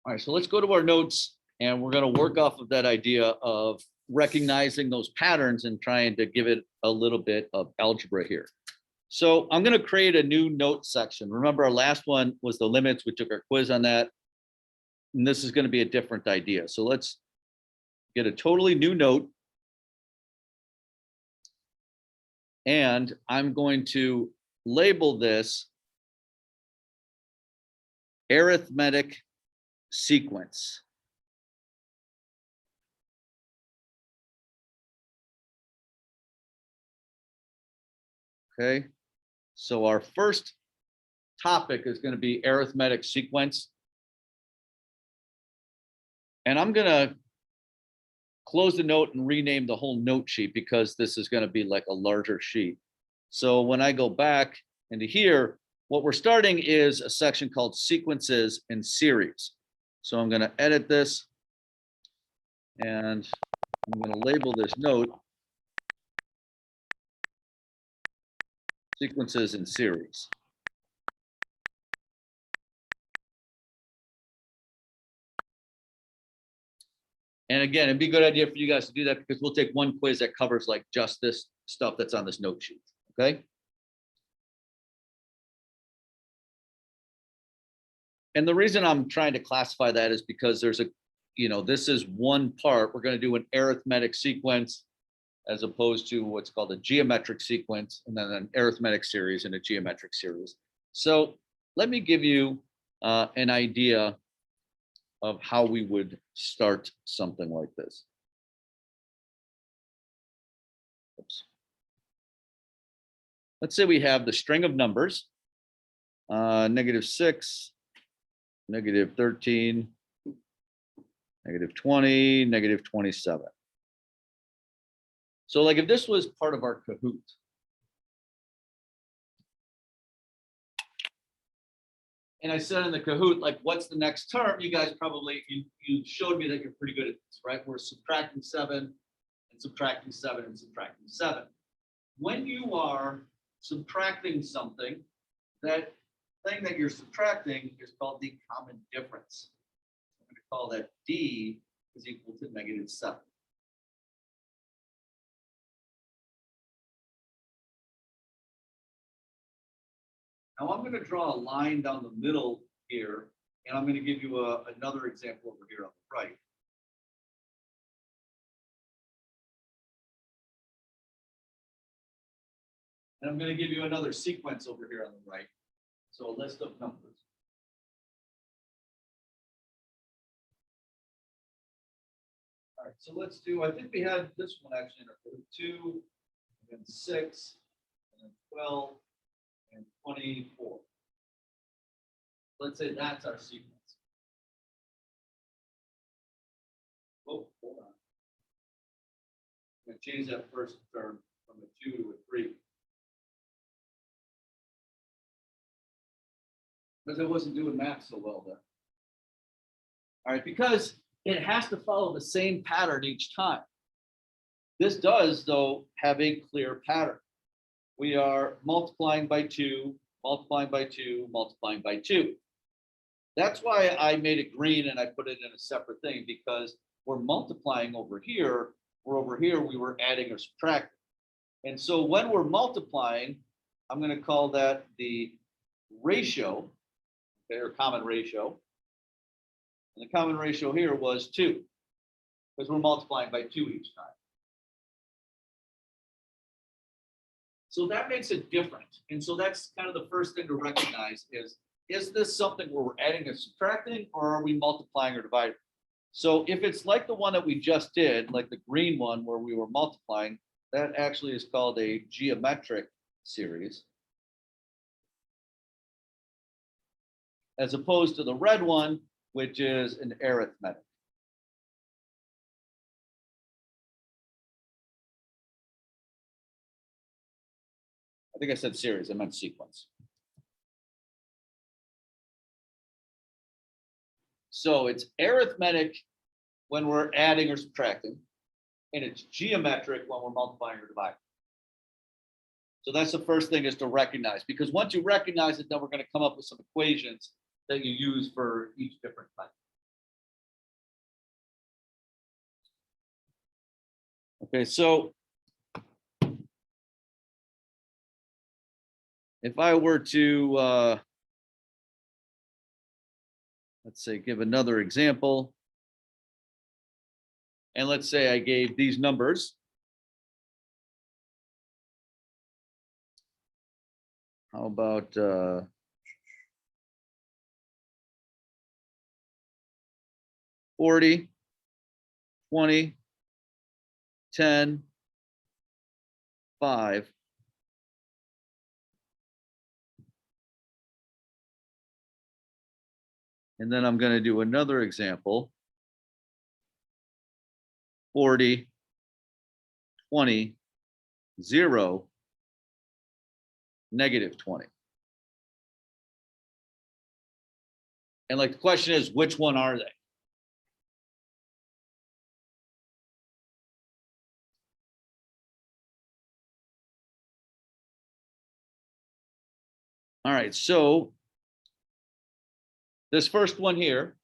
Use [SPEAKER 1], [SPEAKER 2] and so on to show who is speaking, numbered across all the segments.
[SPEAKER 1] All right, so let's go to our notes and we're going to work off of that idea of recognizing those patterns and trying to give it a little bit of algebra here. So I'm going to create a new note section. Remember, our last one was the limits. We took our quiz on that. And this is going to be a different idea. So let's get a totally new note. And I'm going to label this arithmetic sequence. Okay, so our first topic is going to be arithmetic sequence. And I'm going to close the note and rename the whole note sheet because this is going to be like a larger sheet. So when I go back into here, what we're starting is a section called sequences and series. So I'm going to edit this and I'm going to label this note sequences and series. And again, it'd be a good idea for you guys to do that because we'll take one quiz that covers like just this stuff that's on this note sheet, okay? And the reason I'm trying to classify that is because there's a, this is one part. We're going to do an arithmetic sequence as opposed to what's called a geometric sequence, and then an arithmetic series and a geometric series. So let me give you an idea of how we would start something like this. Oops. Let's say we have the string of numbers, -6, -13, -20, -27. So like if this was part of our Kahoot, and I said in the Kahoot, like, what's the next term? You guys probably, you showed me that you're pretty good at this, right? We're subtracting 7 and subtracting 7 and subtracting 7. When you are subtracting something, that thing that you're subtracting is called the common difference. I'm going to call that D is equal to -7. Now I'm going to draw a line down the middle here, and I'm going to give you another example over here on the right. And I'm going to give you another sequence over here on the right. So a list of numbers. All right, so let's do, I think we had this one actually in our 2, and then 6, and then 12, and 24. Let's say that's our sequence. Oh, hold on. I'm going to change that first term from a 2 to a 3. Because I wasn't doing math so well there. All right, because it has to follow the same pattern each time. This does, though, have a clear pattern. We are multiplying by 2, multiplying by 2, multiplying by 2. That's why I made it green and I put it in a separate thing, because we're multiplying over here, we were adding or subtracting. And so when we're multiplying, I'm going to call that the ratio, okay, or common ratio. And the common ratio here was 2, because we're multiplying by 2 each time. So that makes it different. And so that's kind of the first thing to recognize is this something where we're adding and subtracting, or are we multiplying or dividing? So if it's like the one that we just did, like the green one where we were multiplying, that actually is called a geometric series. As opposed to the red one, which is an arithmetic. I think I said series, I meant sequence. So it's arithmetic when we're adding or subtracting, and it's geometric when we're multiplying or dividing. So that's the first thing, is to recognize, because once you recognize it, then we're going to come up with some equations that you use for each different type. Okay, so if I were to, let's say, give another example, and let's say I gave these numbers. How about 40, 20, 10, 5. And then I'm going to do another example. 40, 20, 0, negative 20. And like the question is, which one are they? All right, so this first one here,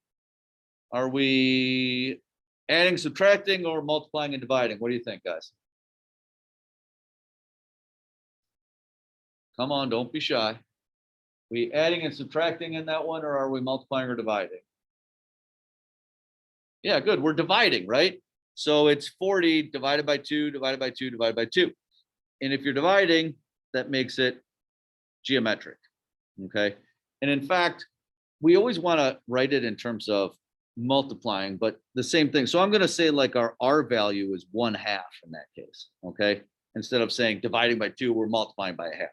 [SPEAKER 1] are we adding, subtracting, or multiplying and dividing? What do you think, guys? Come on, don't be shy. We adding and subtracting in that one, or are we multiplying or dividing? Yeah, good. We're dividing, right? So it's 40 divided by 2, divided by 2, divided by 2. And if you're dividing, that makes it geometric, okay? And in fact, we always want to write it in terms of multiplying, but the same thing. So I'm going to say like our R value is 1/2 in that case, okay? Instead of saying dividing by 2, we're multiplying by 1/2.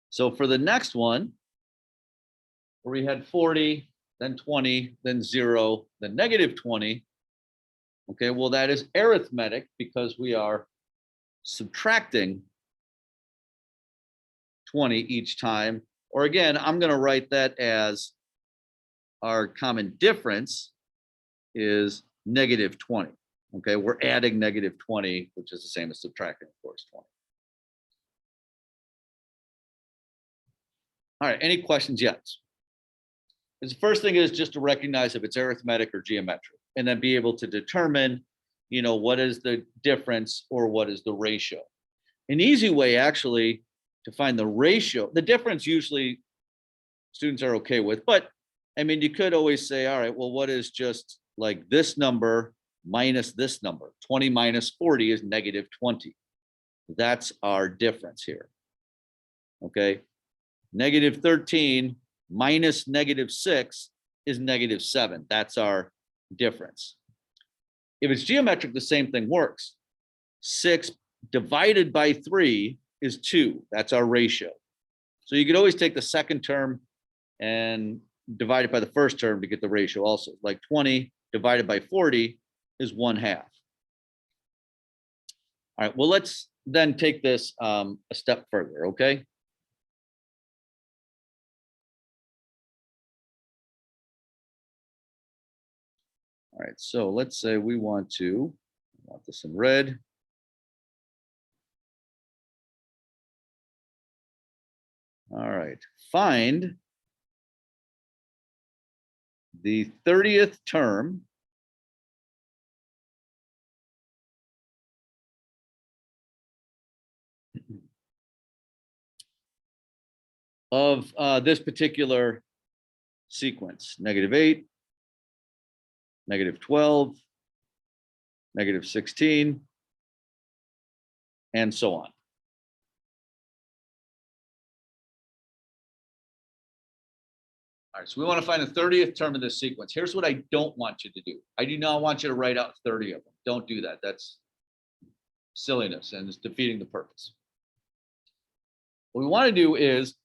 [SPEAKER 1] So for the next one, where we had 40, then 20, then 0, then negative 20. Okay, well, that is arithmetic because we are subtracting 20 each time. Or again, I'm going to write that as our common difference is negative 20. Okay, we're adding negative 20, which is the same as subtracting, of course, 20. All right, any questions yet? The first thing is just to recognize if it's arithmetic or geometric, and then be able to determine, what is the difference or what is the ratio. An easy way actually to find the ratio, the difference usually students are okay with, but I mean, you could always say, all right, well, what is just like this number minus this number? 20 minus 40 is negative 20. That's our difference here. Okay. Negative 13 minus negative 6 is negative 7. That's our difference. If it's geometric, the same thing works. 6 divided by 3 is 2. That's our ratio. So you could always take the second term and divide it by the first term to get the ratio also. Like 20 divided by 40 is 1/2. All right, well, let's then take this a step further, okay? All right, so let's say we want this in red. All right, find the 30th term of this particular sequence, -8, -12, -16, and so on. All right, so we want to find the 30th term of this sequence. Here's what I don't want you to do. I do not want you to write out 30 of them. Don't do that. That's silliness and it's defeating the purpose. What we want to do is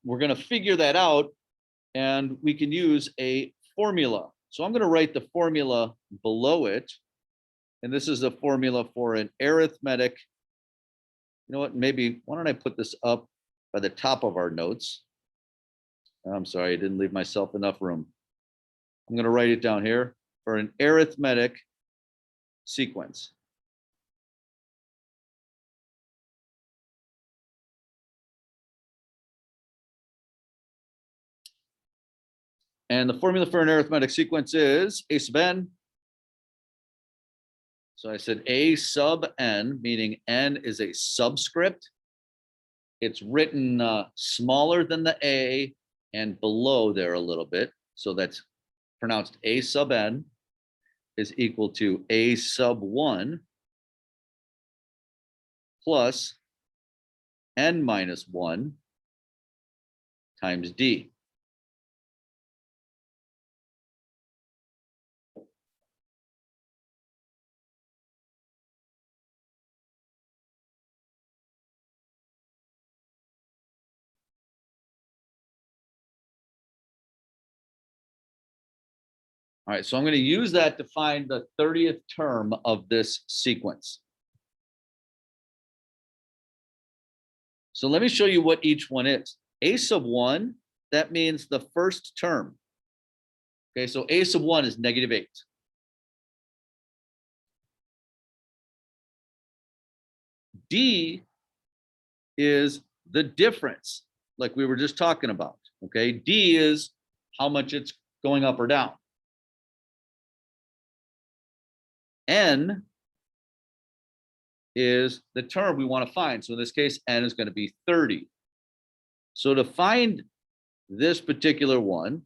[SPEAKER 1] we're going to figure that out and we can use a formula. So I'm going to write the formula below it. And this is a formula for an arithmetic. You know what, maybe, why don't I put this up by the top of our notes? I'm sorry, I didn't leave myself enough room. I'm going to write it down here for an arithmetic sequence. And the formula for an arithmetic sequence is a sub n So I said a sub n, meaning n is a subscript. It's written smaller than the a and below there a little bit. So that's pronounced a sub n is equal to a sub 1 plus n minus 1 times d. All right, so I'm going to use that to find the 30th term of this sequence. So let me show you what each one is. A sub 1, that means the first term. Okay, so a sub 1 is -8. D is the difference, like we were just talking about. Okay, D is how much it's going up or down. N is the term we want to find. So in this case, N is going to be 30. So to find this particular one,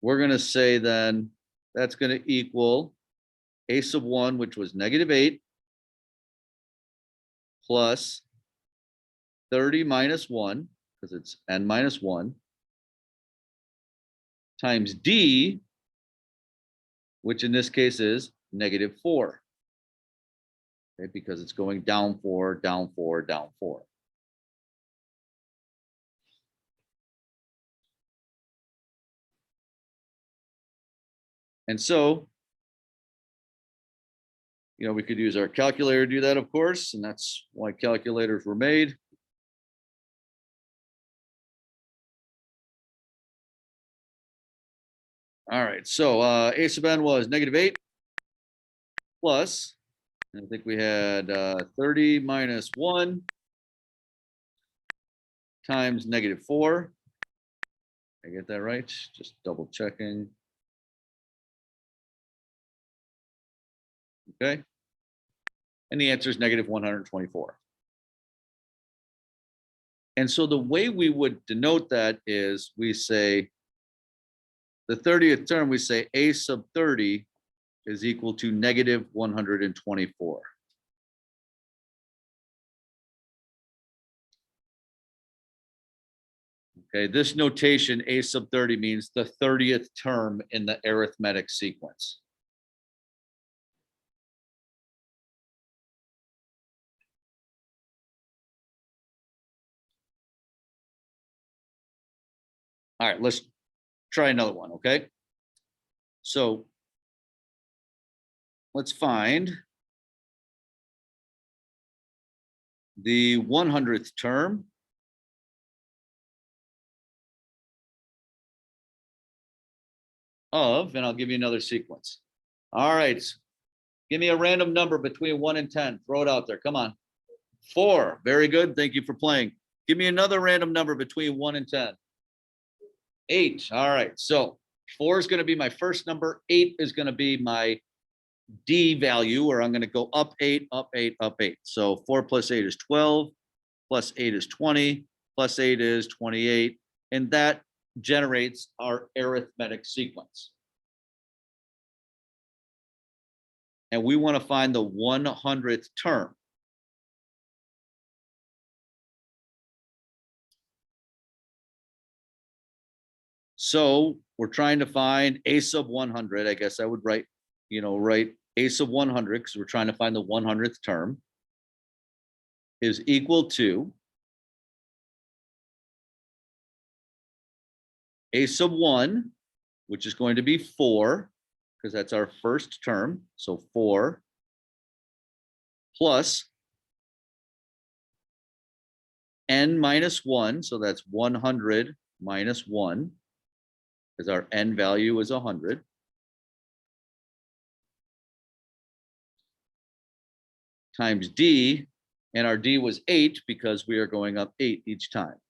[SPEAKER 1] we're going to say then that's going to equal a sub 1, which was -8, plus 30 minus 1, because it's n minus 1, times d, which in this case is -4. Okay, because it's going down 4, down 4, down 4. And so, we could use our calculator to do that, of course, and that's why calculators were made. All right, so a sub n was -8 plus, I think we had 30 minus 1 times -4. I get that right? Just double checking. Okay. And the answer is -124. And so the way we would denote that is we say the 30th term, we say a sub 30 is equal to -124. Okay, this notation, a sub 30, means the 30th term in the arithmetic sequence. All right, let's try another one, okay? So let's find the 100th term of, and I'll give you another sequence. All right, give me a random number between 1 and 10. Throw it out there. Come on. 4. Very good. Thank you for playing. Give me another random number between 1 and 10. 8. All right. So 4 is going to be my first number. 8 is going to be my D value, where I'm going to go up 8, up 8, up 8. So 4 plus 8 is 12, plus 8 is 20, plus 8 is 28. And that generates our arithmetic sequence. And we want to find the 100th term. So we're trying to find a sub 100. I guess I would write a sub 100 because we're trying to find the 100th term is equal to a sub 1, which is going to be 4, because that's our first term. So 4 plus n minus 1. So that's 100 minus 1, because our n value is 100. Times d, and our d was 8 because we are going up 8 each time.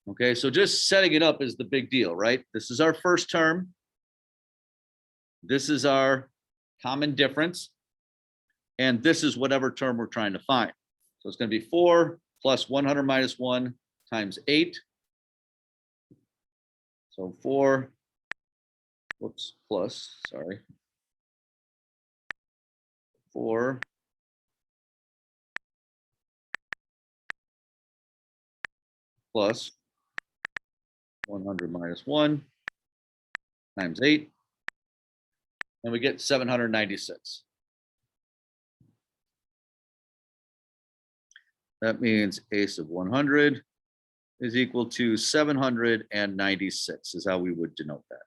[SPEAKER 1] Okay, so just setting it up is the big deal, right? This is our first term. This is our common difference. And this is whatever term we're trying to find. So it's going to be 4 plus 100 minus 1 times 8. So 4, whoops, plus, sorry. 4 plus 100 minus 1 times 8. And we get 796. That means a sub 100 is equal to 796 is how we would denote that.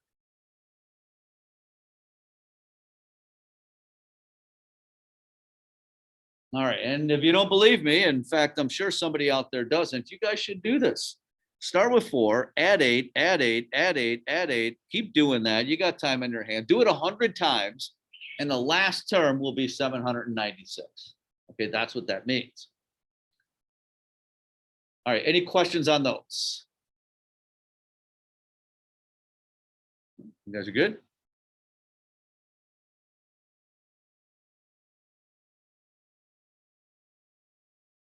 [SPEAKER 1] All right, and if you don't believe me, in fact, I'm sure somebody out there doesn't, you guys should do this. Start with 4, add 8, add 8, add 8, add 8. Keep doing that. You got time in your hand. Do it 100 times, and the last term will be 796. Okay, that's what that means. All right, any questions on those? You guys are good?